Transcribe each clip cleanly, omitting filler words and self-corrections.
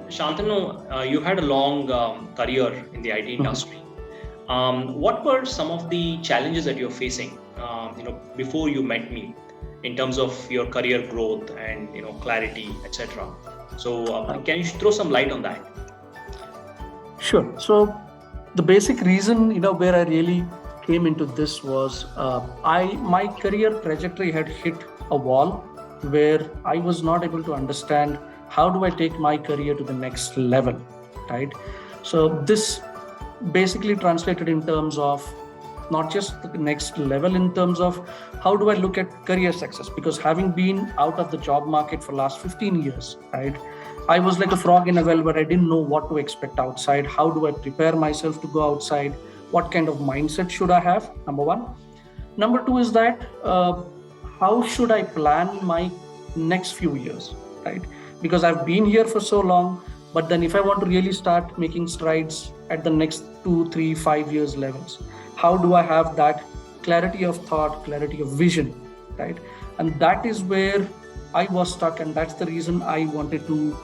Shantanu, you had a long career in the IT industry. What were some of the challenges that you're facing, before you met me, in terms of your career growth and clarity, etc. So, can you throw some light on that? Sure. So, the basic reason where I really came into this was my career trajectory had hit a wall where I was not able to understand how do I take my career to the next level, right? So this basically translated in terms of not just the next level, in terms of how do I look at career success, because having been out of the job market for last 15 years, right, I was like a frog in a well where I didn't know what to expect outside. How do I prepare myself to go outside? What kind of mindset should I have? Number one. Number two is that how should I plan my next few years, right? Because I've been here for so long, but then if I want to really start making strides at the next 2, 3, 5 years levels, how do I have that clarity of thought, clarity of vision, right? And that is where I was stuck, and that's the reason I wanted to,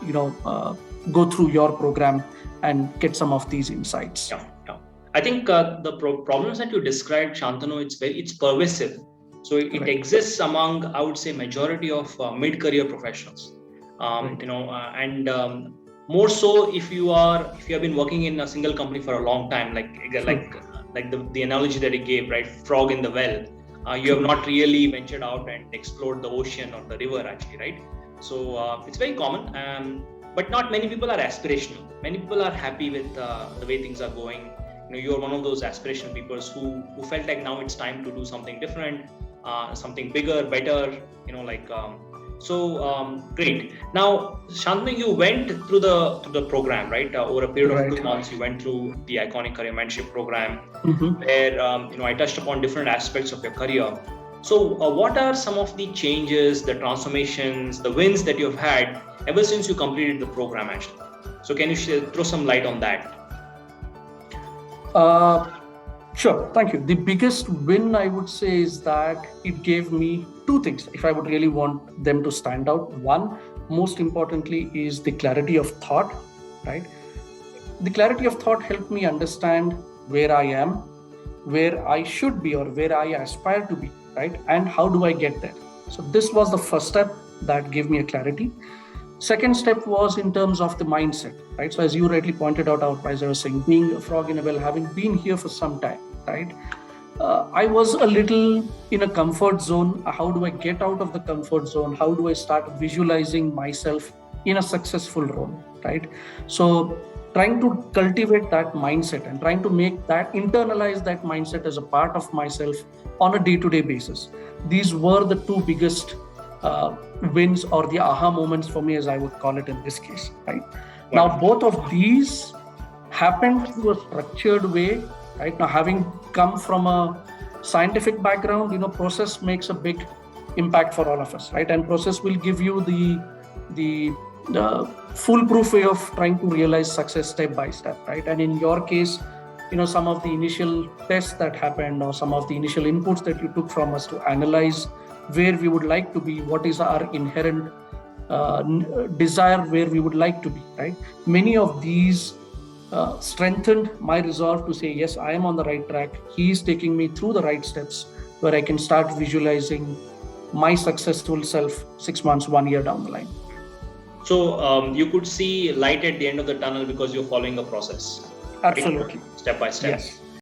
go through your program and get some of these insights. Yeah. I think the problems that you described, Shantanu, it's pervasive. So it exists among, I would say, majority of mid-career professionals. More so if you have been working in a single company for a long time, like the analogy that he gave, right? Frog in the well. You have not really ventured out and explored the ocean or the river, actually, right? So it's very common, but not many people are aspirational. Many people are happy with the way things are going. You're one of those aspirational people who felt like now it's time to do something different, something bigger, better. Great. Now, Shantanu, you went through the program, right? Over a period of 2 months, you went through the iconic career mentorship program, where I touched upon different aspects of your career. So, what are some of the changes, the transformations, the wins that you've had ever since you completed the program, actually? So, can you throw some light on that? Sure, thank you. The biggest win, I would say, is that it gave me two things, if I would really want them to stand out. One, most importantly, is the clarity of thought, right? The clarity of thought helped me understand where I am, where I should be, or where I aspire to be, right? And how do I get there? So this was the first step that gave me a clarity. Second step was in terms of the mindset, right? So as you rightly pointed out, as I was saying, being a frog in a well, having been here for some time, right? I was a little in a comfort zone. How do I get out of the comfort zone? How do I start visualizing myself in a successful role, right? So trying to cultivate that mindset and trying to internalize that mindset as a part of myself on a day-to-day basis. These were the two biggest wins, or the aha moments for me, as I would call it in this case, right? Now, both of these happened through a structured way, right? Now, having come from a scientific background, process makes a big impact for all of us, right? And process will give you the foolproof way of trying to realize success step by step, right? And in your case, some of the initial tests that happened, or some of the initial inputs that you took from us to analyze where we would like to be, what is our inherent desire, where we would like to be, right? Many of these strengthened my resolve to say, yes, I am on the right track. He is taking me through the right steps where I can start visualizing my successful self 6 months, 1 year down the line. So you could see light at the end of the tunnel because you're following a process. Absolutely. Step by step. Yes.